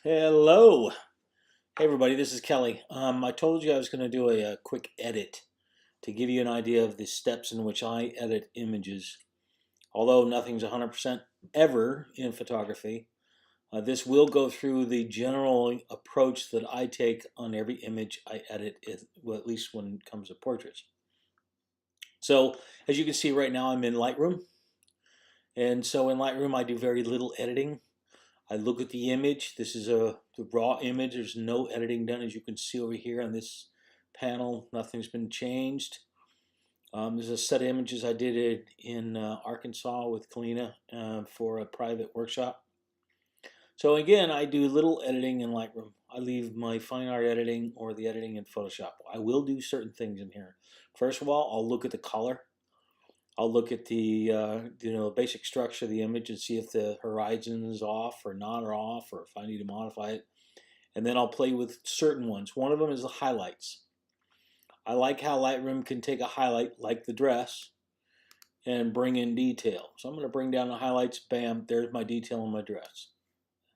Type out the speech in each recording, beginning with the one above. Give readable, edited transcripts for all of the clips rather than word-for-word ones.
Hello. Hey everybody, this is Kelly. I told you I was going to do a quick edit to give you an idea of the steps in which I edit images. Although nothing's 100% ever in photography, this will go through the general approach that I take on every image I edit, well, at least when it comes to portraits. So as you can see right now, I'm in Lightroom. And so in Lightroom, I do very little editing. I look at the image. This is the raw image. There's no editing done, as you can see over here on this panel. Nothing's been changed. There's a set of images I did it in Arkansas with Kalina for a private workshop. So again, I do little editing in Lightroom. I leave my fine art editing or the editing in Photoshop. I will do certain things in here. First of all, I'll look at the color. I'll look at the basic structure of the image and see if the horizon is off or not or off, or if I need to modify it. And then I'll play with certain ones. One of them is the highlights. I like how Lightroom can take a highlight like the dress and bring in detail. So I'm going to bring down the highlights. Bam, there's my detail on my dress.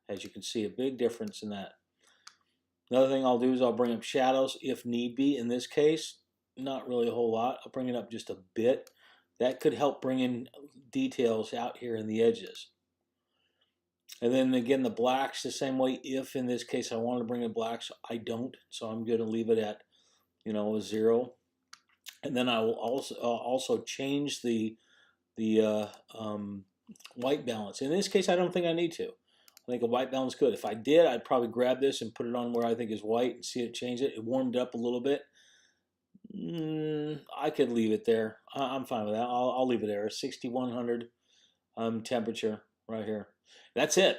As you can see, a big difference in that. Another thing I'll do is I'll bring up shadows if need be. In this case, not really a whole lot. I'll bring it up just a bit. That could help bring in details out here in the edges. And then again, the blacks the same way. If in this case I want to bring in blacks, I don't. So I'm going to leave it at, a 0. And then I will also change the white balance. In this case, I don't think I need to. I think a white balance is good. If I did, I'd probably grab this and put it on where I think is white and see it change it. It warmed up a little bit. I could leave it there. I'm fine with that. I'll leave it there. 6100 temperature right here. That's it.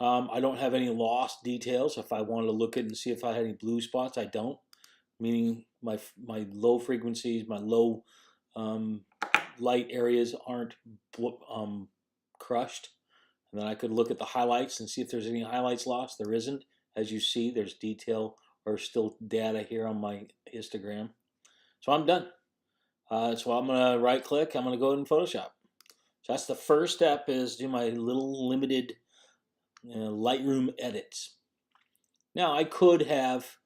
I don't have any lost details. If I wanted to look at it and see if I had any blue spots, I don't. Meaning my low frequencies, my low light areas aren't crushed. And then I could look at the highlights and see if there's any highlights lost. There isn't. As you see, there's detail or still data here on my histogram. So I'm done. So I'm going to right click. I'm going to go in Photoshop. So that's the first step, is do my little limited Lightroom edits. Now I could have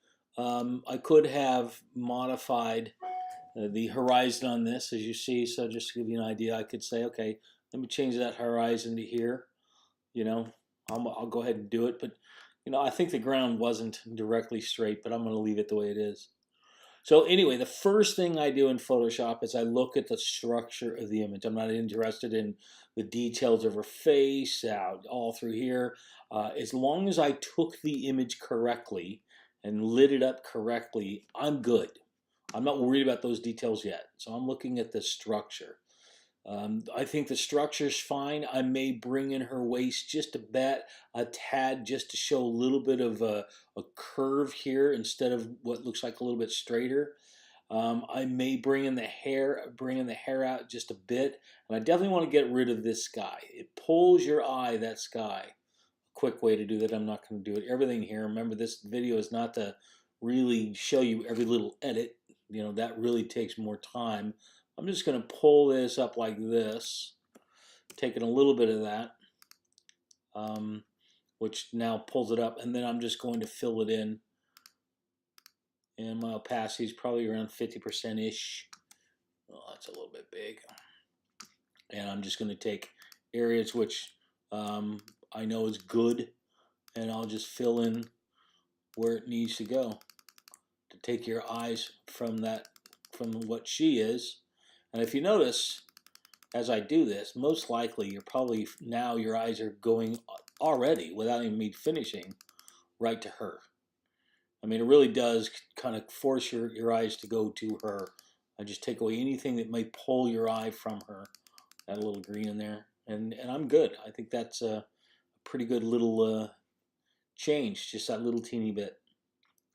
modified the horizon on this, as you see. So just to give you an idea, I could say, okay, let me change that horizon to here. I'll go ahead and do it. But I think the ground wasn't directly straight, but I'm going to leave it the way it is. So anyway, the first thing I do in Photoshop is I look at the structure of the image. I'm not interested in the details of her face out all through here. As long as I took the image correctly and lit it up correctly, I'm good. I'm not worried about those details yet. So I'm looking at the structure. I think the structure's fine. I may bring in her waist just a tad, just to show a little bit of a curve here instead of what looks like a little bit straighter. I may bring in the hair out just a bit, and I definitely want to get rid of this sky. It pulls your eye, that sky. A quick way to do that. I'm not going to do it everything here. Remember, this video is not to really show you every little edit. That really takes more time. I'm just going to pull this up like this, taking a little bit of that, which now pulls it up, and then I'm just going to fill it in. And my opacity is probably around 50%-ish. Oh, that's a little bit big. And I'm just going to take areas which I know is good, and I'll just fill in where it needs to go to take your eyes from what she is. And if you notice, as I do this, most likely your eyes are going already, without even me finishing, right to her. I mean, it really does kind of force your eyes to go to her. I just take away anything that may pull your eye from her. Add a little green in there, and I'm good. I think that's a pretty good little change, just that little teeny bit.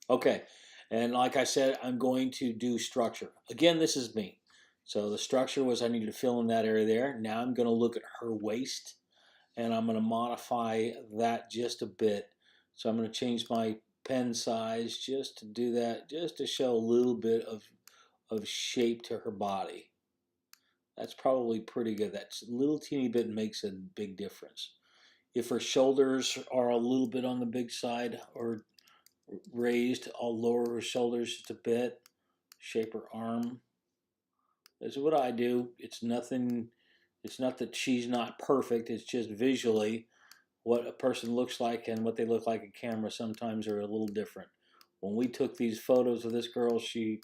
Okay, and like I said, I'm going to do structure. Again, this is me. So the structure was I needed to fill in that area there. Now I'm going to look at her waist, and I'm going to modify that just a bit. So I'm going to change my pen size just to do that, just to show a little bit of shape to her body. That's probably pretty good. That little teeny bit makes a big difference. If her shoulders are a little bit on the big side or raised, I'll lower her shoulders just a bit, shape her arm. This is what I do. It's nothing, it's not that she's not perfect, it's just visually what a person looks like and what they look like in camera sometimes are a little different. When we took these photos of this girl, she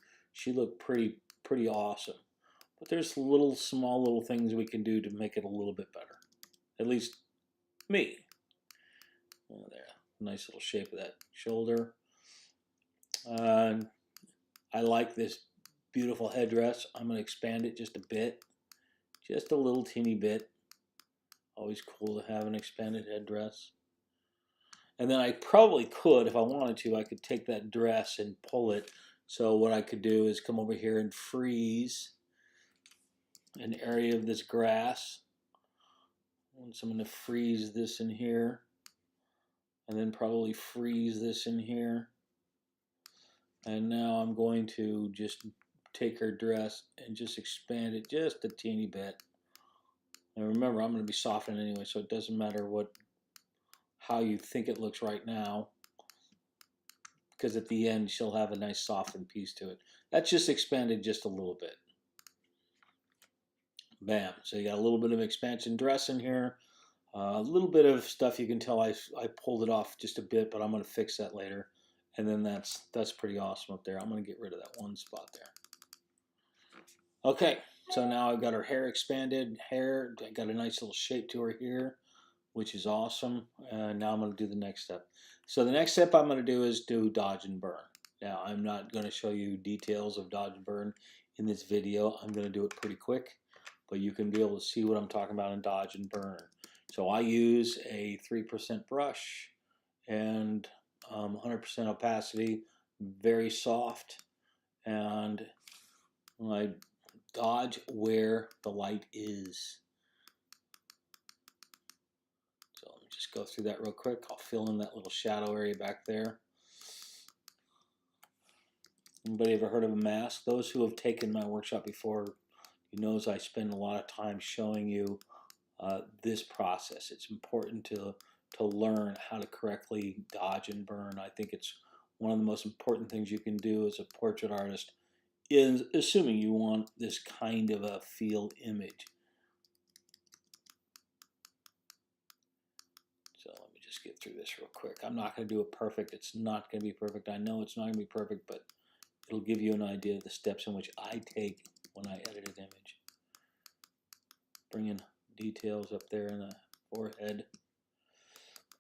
looked pretty awesome. But there's small little things we can do to make it a little bit better. At least me. Oh, there, nice little shape of that shoulder. I like this beautiful headdress. I'm going to expand it just a bit, just a little teeny bit. Always cool to have an expanded headdress. And then I probably could, if I wanted to, I could take that dress and pull it. So what I could do is come over here and freeze an area of this grass. So I'm going to freeze this in here, and then probably freeze this in here. And now I'm going to just take her dress and just expand it just a teeny bit. And remember, I'm going to be softening anyway, so it doesn't matter how you think it looks right now, because at the end she'll have a nice softened piece to it. That's just expanded just a little bit. Bam. So you got a little bit of expansion dress in here. A little bit of stuff you can tell I pulled it off just a bit, but I'm going to fix that later. And then that's pretty awesome up there. I'm going to get rid of that one spot there. Okay, so now I've got her hair expanded. I got a nice little shape to her here, which is awesome. Now I'm going to do the next step. So the next step I'm going to do is do dodge and burn. Now I'm not going to show you details of dodge and burn in this video. I'm going to do it pretty quick, but you can be able to see what I'm talking about in dodge and burn. So I use a 3% brush and 100% opacity, very soft, and I dodge where the light is. So let me just go through that real quick. I'll fill in that little shadow area back there. Anybody ever heard of a mask? Those who have taken my workshop before, you know, I spend a lot of time showing you this process. It's important to learn how to correctly dodge and burn. I think it's one of the most important things you can do as a portrait artist, is assuming you want this kind of a feel image. So let me just get through this real quick. I'm not going to do it perfect. It's not going to be perfect. I know it's not going to be perfect, but it'll give you an idea of the steps in which I take when I edit an image. Bring in details up there in the forehead.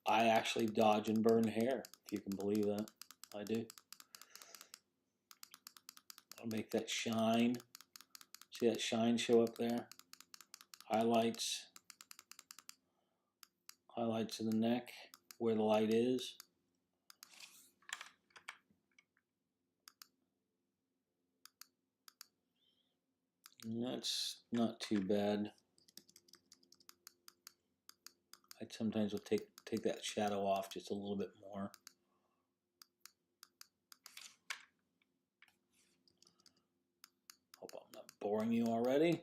I actually dodge and burn hair, if you can believe that. I do. I'll make that shine. See that shine show up there? Highlights in the neck where the light is. And that's not too bad. I sometimes will take that shadow off just a little bit more. Hope I'm not boring you already.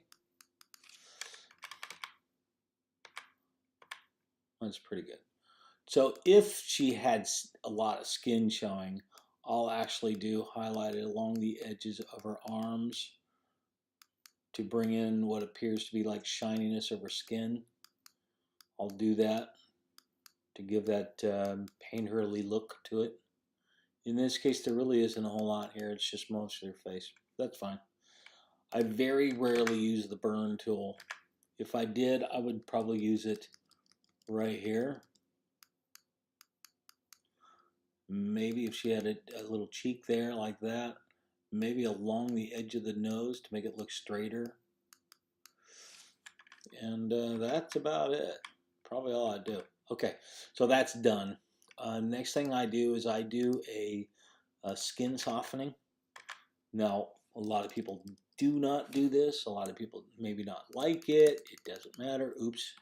That's pretty good. So if she had a lot of skin showing, I'll actually do highlight it along the edges of her arms to bring in what appears to be like shininess of her skin. I'll do that to give that painterly look to it. In this case, there really isn't a whole lot here. It's just most of her face. That's fine. I very rarely use the burn tool. If I did, I would probably use it right here. Maybe if she had a little cheek there like that. Maybe along the edge of the nose to make it look straighter. And that's about it. Probably all I do. Okay, so that's done. Next thing I do is I do a skin softening. Now, a lot of people do not do this. A lot of people maybe not like it. It doesn't matter. Oops.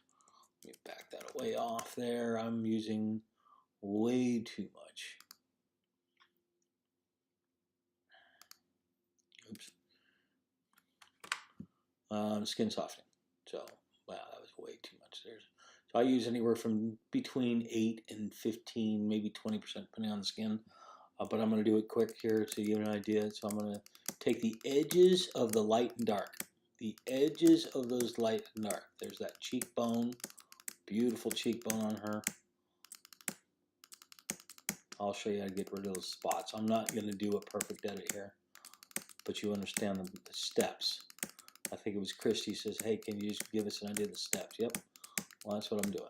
Let me back that way off there. I'm using way too much. Oops. Skin softening. So, wow, that was way too much. So I use anywhere from between 8 and 15, maybe 20%, depending on the skin. But I'm going to do it quick here so you have an idea. So I'm going to take the edges of the light and dark. The edges of those light and dark. There's that cheekbone. Beautiful cheekbone on her. I'll show you how to get rid of those spots. I'm not going to do a perfect edit here, but you understand the steps. I think it was Christy says, hey, can you just give us an idea of the steps? Yep. Well, that's what I'm doing.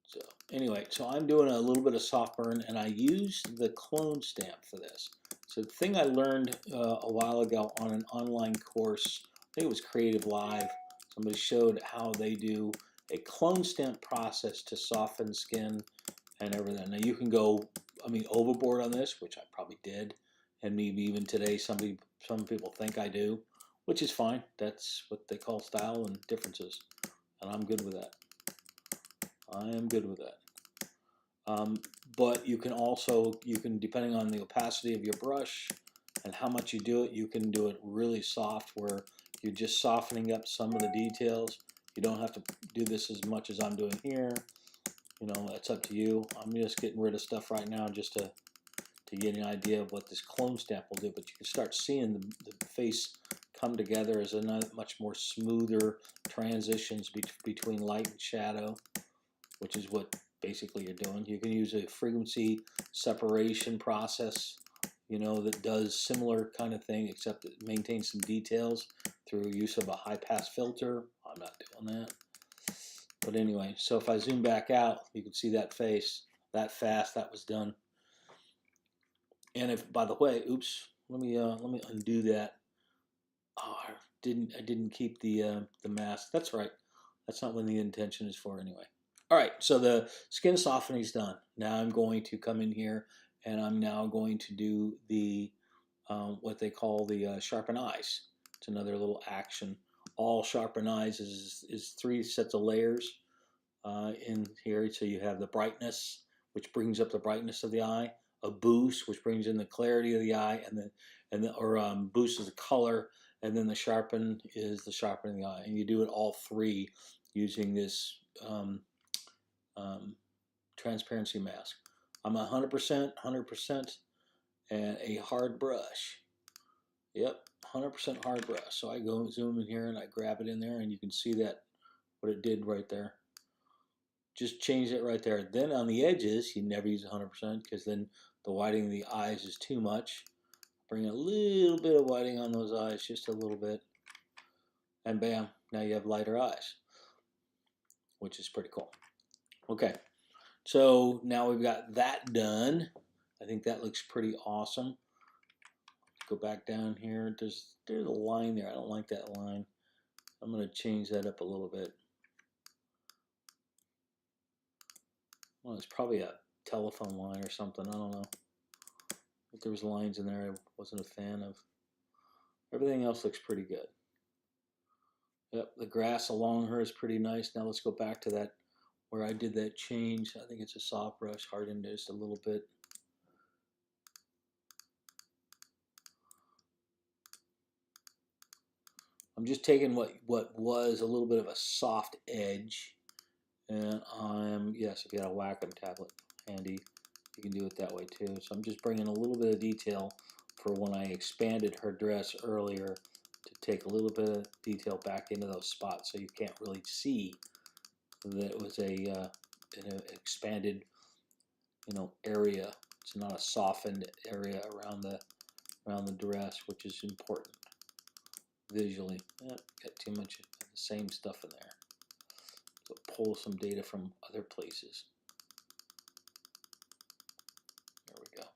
So anyway, so I'm doing a little bit of soft burn, and I use the clone stamp for this. So the thing I learned a while ago on an online course, I think it was Creative Live, somebody showed how they do a clone stamp process to soften skin and everything. Now you can go, I mean, overboard on this, which I probably did, and maybe even today some people think I do, which is fine. That's what they call style and differences, and I'm good with that. I am good with that. But you can also, depending on the opacity of your brush and how much you do it, you can do it really soft where you're just softening up some of the details. You don't have to do this as much as I'm doing here. You know, it's up to you. I'm just getting rid of stuff right now just to get an idea of what this clone stamp will do. But you can start seeing the face come together as a much more smoother transitions between light and shadow, which is what basically you're doing. You can use a frequency separation process, you know, that does similar kind of thing, except it maintains some details through use of a high pass filter. I'm not doing that. But anyway, so if I zoom back out, you can see that face that fast. That was done. And if, by the way, oops, let me undo that. Oh, I didn't keep the mask. That's right. That's not what the intention is for anyway. All right, so the skin softening is done. Now I'm going to come in here and I'm now going to do the what they call the sharpen eyes. It's another little action. All sharpen eyes is 3 sets of layers in here. So you have the brightness, which brings up the brightness of the eye, a boost, which brings in the clarity of the eye, and boost is the color, and then the sharpen is the sharpening the eye. And you do it all 3 using this transparency mask. I'm 100%, and a hard brush. Yep, 100% hard brush. So I go zoom in here and I grab it in there, and you can see that what it did right there. Just change it right there. Then on the edges, you never use 100% because then the whiting of the eyes is too much. Bring a little bit of whiting on those eyes, just a little bit, and bam, now you have lighter eyes, which is pretty cool. Okay. So now we've got that done. I think that looks pretty awesome. Go back down here. There's a line there. I don't like that line. I'm going to change that up a little bit. Well, it's probably a telephone line or something. I don't know. But there was lines in there I wasn't a fan of. Everything else looks pretty good. Yep, the grass along her is pretty nice. Now let's go back to that where I did that change. I think it's a soft brush, hardened just a little bit. I'm just taking what was a little bit of a soft edge, and yes, if you got a Wacom tablet handy, you can do it that way too. So I'm just bringing a little bit of detail for when I expanded her dress earlier to take a little bit of detail back into those spots so you can't really see that it was an expanded, you know, area. It's not a softened area around the dress, which is important visually. Got too much of the same stuff in there. So pull some data from other places. There we go.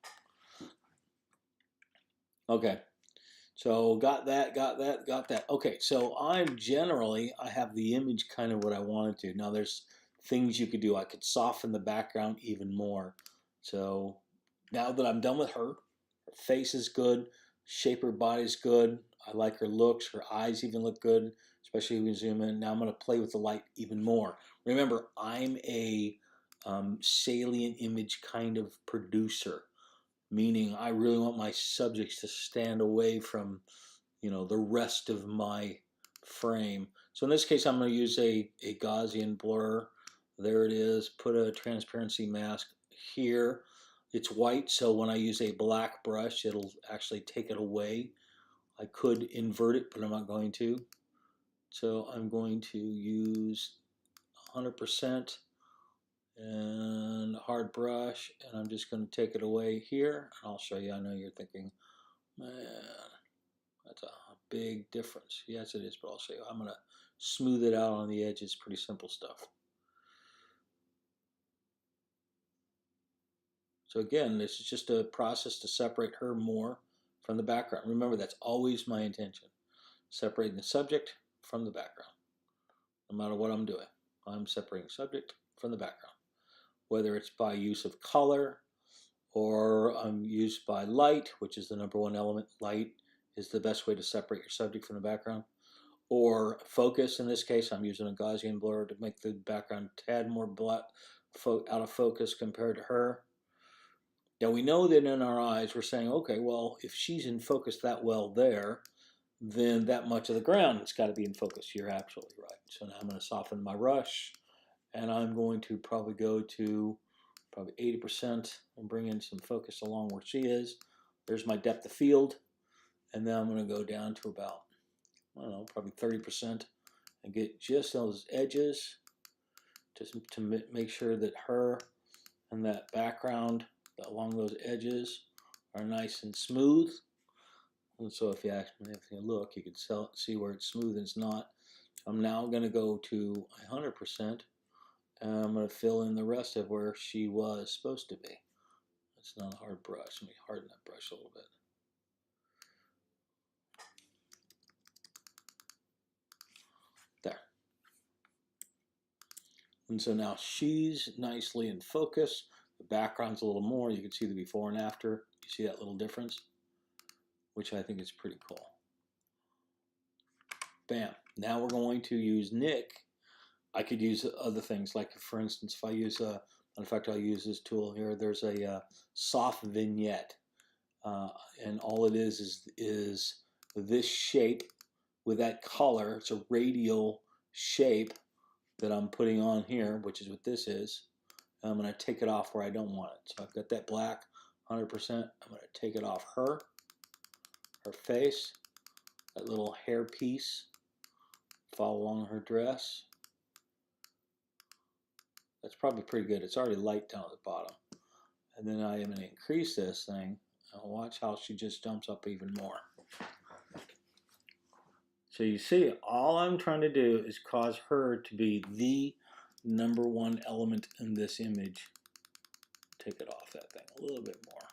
Okay. So got that. Okay, so I have the image kind of what I wanted to. Now there's things you could do. I could soften the background even more. So now that I'm done with her face is good, shape her body's good. I like her looks, her eyes even look good, especially when you zoom in. Now I'm going to play with the light even more. Remember, I'm a salient image kind of producer, meaning I really want my subjects to stand away from, you know, the rest of my frame. So in this case, I'm going to use a Gaussian blur. There it is. Put a transparency mask here. It's white, so when I use a black brush, it'll actually take it away. I could invert it, but I'm not going to. So I'm going to use 100% and hard brush, and I'm just going to take it away here. And I'll show you. I know you're thinking, man, that's a big difference. Yes, it is, but I'll show you. I'm going to smooth it out on the edges. Pretty simple stuff. So again, this is just a process to separate her more from the background. Remember, that's always my intention. Separating the subject from the background. No matter what I'm doing, I'm separating subject from the background. Whether it's by use of color or I'm used by light, which is the #1 element. Light is the best way to separate your subject from the background. Or focus, in this case, I'm using a Gaussian blur to make the background a tad more out of focus compared to her. Now we know that in our eyes we're saying, okay, well, if she's in focus that well there, then that much of the ground has got to be in focus. You're absolutely right. So now I'm going to soften my brush, and I'm going to probably go to 80% and bring in some focus along where she is. There's my depth of field, and then I'm going to go down to about, I don't know, probably 30% and get just those edges just to make sure that her and that background along those edges are nice and smooth. And so if you actually look, you can see where it's smooth and it's not. I'm now going to go to 100%, and I'm going to fill in the rest of where she was supposed to be. It's not a hard brush. Let me harden that brush a little bit. There. And so now she's nicely in focus. The background's a little more. You can see the before and after. You see that little difference, which I think is pretty cool. Bam. Now we're going to use Nick. I could use other things, like for instance, if I use in fact, I'll use this tool here. There's a soft vignette, and all it is this shape with that color. It's a radial shape that I'm putting on here, which is what this is. And I'm going to take it off where I don't want it. So I've got that black 100%. I'm going to take it off her face, that little hair piece, follow along her dress. That's probably pretty good. It's already light down at the bottom. And then I am going to increase this thing. And watch how she just jumps up even more. So you see, all I'm trying to do is cause her to be the #1 element in this image. Take it off that thing a little bit more.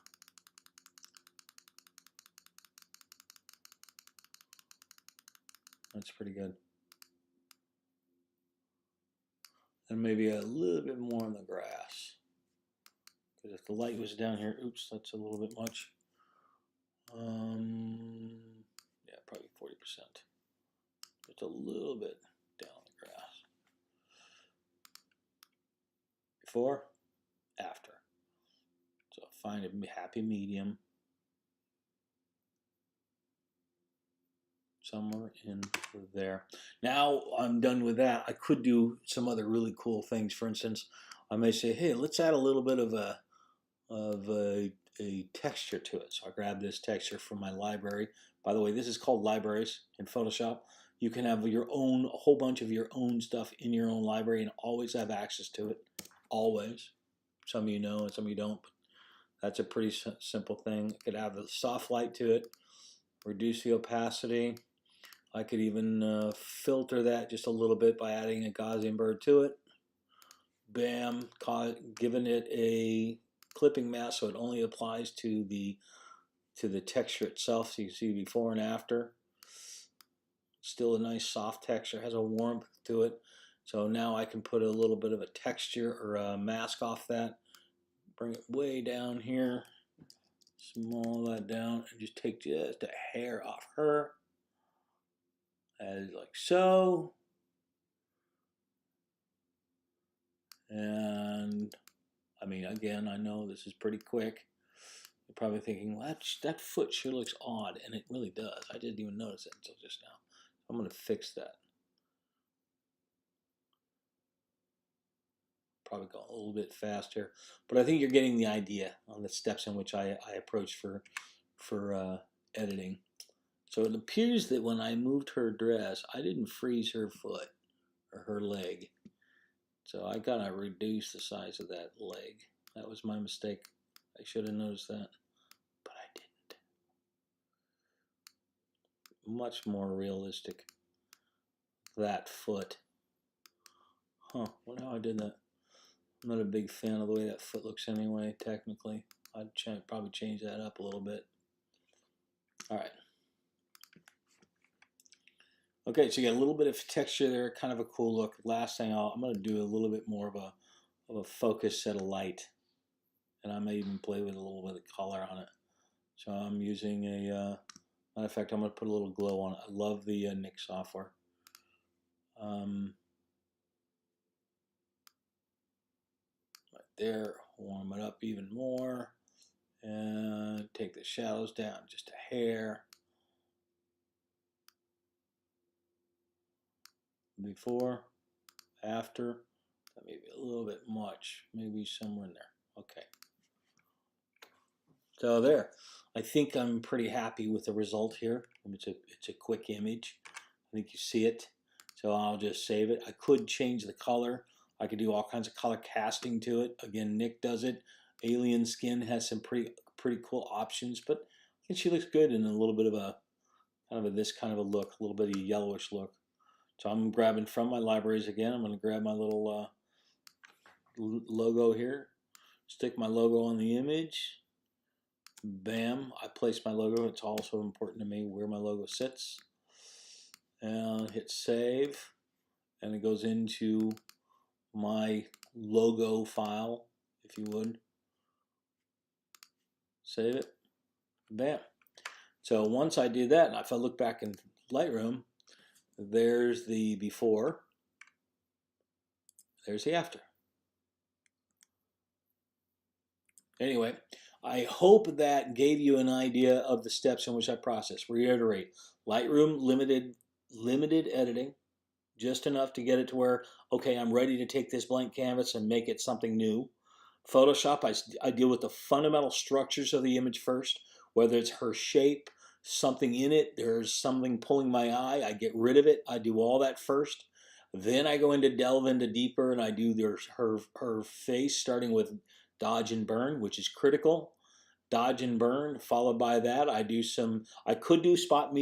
That's pretty good. And maybe a little bit more on the grass. Because if the light was down here, oops, that's a little bit much. Yeah, probably 40%. Just a little bit down the grass. Before, after. So find a happy medium. Somewhere in there. Now I'm done with that. I could do some other really cool things. For instance, I may say, hey, let's add a little bit of a texture to it. So I grab this texture from my library. By the way, this is called libraries in Photoshop. You can have a whole bunch of your own stuff in your own library and always have access to it. Always. Some of you know and some of you don't. But that's a pretty simple thing. I could add a soft light to it. Reduce the opacity. I could even filter that just a little bit by adding a Gaussian blur to it. Bam, giving it a clipping mask so it only applies to the texture itself. So you can see before and after. Still a nice soft texture, has a warmth to it. So now I can put a little bit of a texture or a mask off that. Bring it way down here. Small that down and just take just a hair off her. As like so. And I mean, again, I know this is pretty quick. You're probably thinking, well, that foot sure looks odd, and it really does. I didn't even notice it until just now. I'm going to fix that. probably go a little bit fast here, but I think you're getting the idea on the steps in which I approach for editing. So it appears that when I moved her dress, I didn't freeze her foot or her leg. So I gotta reduce the size of that leg. That was my mistake. I should have noticed that, but I didn't. Much more realistic. That foot. Huh, wonder how I did that. I'm not a big fan of the way that foot looks anyway, technically. I'd probably change that up a little bit. Alright. Okay, so you got a little bit of texture there, kind of a cool look. Last thing, I'm going to do a little bit more of a focus set of light. And I may even play with a little bit of color on it. So I'm using a, matter of fact, I'm going to put a little glow on it. I love the Nik software. Right there, warm it up even more. And take the shadows down just a hair. Before, after, that may be a little bit much, maybe somewhere in there. Okay. So there, I think I'm pretty happy with the result here. It's a quick image. I think you see it. So I'll just save it. I could change the color. I could do all kinds of color casting to it. Again, Nik does it. Alien Skin has some pretty cool options, but I think she looks good in a little bit of a this kind of a look, a little bit of a yellowish look. So I'm grabbing from my libraries again. I'm going to grab my little logo here, stick my logo on the image. Bam, I place my logo. It's also important to me where my logo sits. And hit save. And it goes into my logo file, if you would. Save it. Bam. So once I do that, and if I look back in Lightroom, there's the before, there's the after. Anyway, I hope that gave you an idea of the steps in which I process. Reiterate, Lightroom limited editing, just enough to get it to where, okay, I'm ready to take this blank canvas and make it something new. Photoshop, I deal with the fundamental structures of the image first, whether it's her shape, something in it, there's something pulling my eye, I get rid of it. I do all that first. Then I go delve into deeper, and I do her face, starting with dodge and burn, which is critical. Dodge and burn, followed by that I could do spot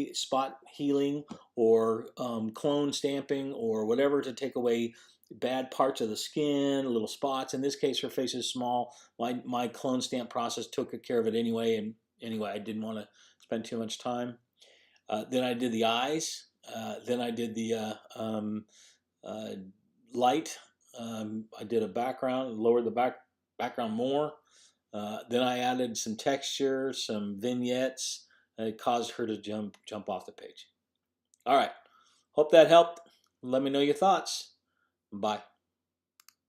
healing or clone stamping or whatever to take away bad parts of the skin, little spots. In this case, her face is small. My clone stamp process took care of it anyway, and anyway, I didn't want to spend too much time. Then I did the eyes. Then I did the light. I did a background, lowered the background more. Then I added some texture, some vignettes. It caused her to jump off the page. All right. Hope that helped. Let me know your thoughts. Bye.